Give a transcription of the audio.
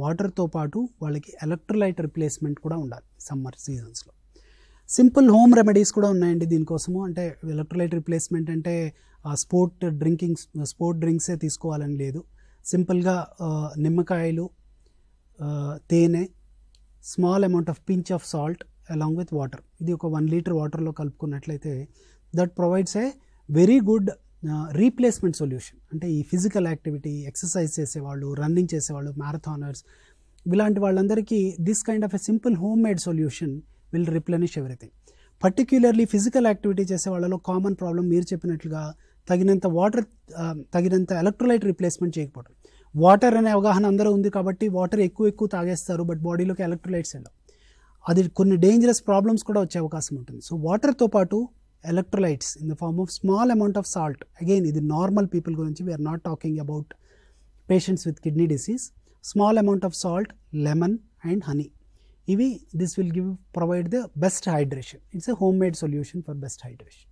వాటర్తో పాటు వాళ్ళకి ఎలక్ట్రోలైట్ రిప్లేస్మెంట్ కూడా ఉండాలి సమ్మర్ సీజన్స్లో. సింపుల్ హోమ్ రెమెడీస్ కూడా ఉన్నాయండి దీనికోసము. అంటే ఎలక్ట్రోలైట్ రిప్లేస్మెంట్ అంటే స్పోర్ట్ డ్రింక్సే తీసుకోవాలని లేదు. సింపుల్గా నిమ్మకాయలు, తేనె, small amount of pinch of salt along with water, ఇది ఒక 1 లీటర్ వాటర్లో కలుపుకున్నట్లయితే that provides a very good replacement solution. అంటే ఈ ఫిజికల్ యాక్టివిటీ, ఎక్సర్సైజ్ చేసేవాళ్ళు, రన్నింగ్ చేసేవాళ్ళు, మ్యారథానర్స్, ఇలాంటి వాళ్ళందరికీ this kind of a simple home made solution will replenish everything. Particularly physical activity చేసే వాళ్ళలో కామన్ ప్రాబ్లం మీరు చెప్పినట్లుగా తగినంత వాటర్, తగినంత ఎలక్ట్రోలైట్ రిప్లేస్మెంట్ చేయకపోవడం. వాటర్ అనే అవగాహన అందరూ ఉంది కాబట్టి వాటర్ ఎక్కువ తాగేస్తారు, బట్ బాడీలోకి ఎలక్ట్రోలైట్స్ వెళ్ళవు. అది కొన్ని డేంజరస్ ప్రాబ్లమ్స్ కూడా వచ్చే అవకాశం ఉంటుంది. సో వాటర్తో పాటు electrolytes in the form of small amount of salt, again ఇది నార్మల్ పీపుల్ గురించి, we are not talking about patients with kidney disease. Small amount of salt, lemon and honey, ఇవి this will provide the best hydration. It's a home made solution for best hydration.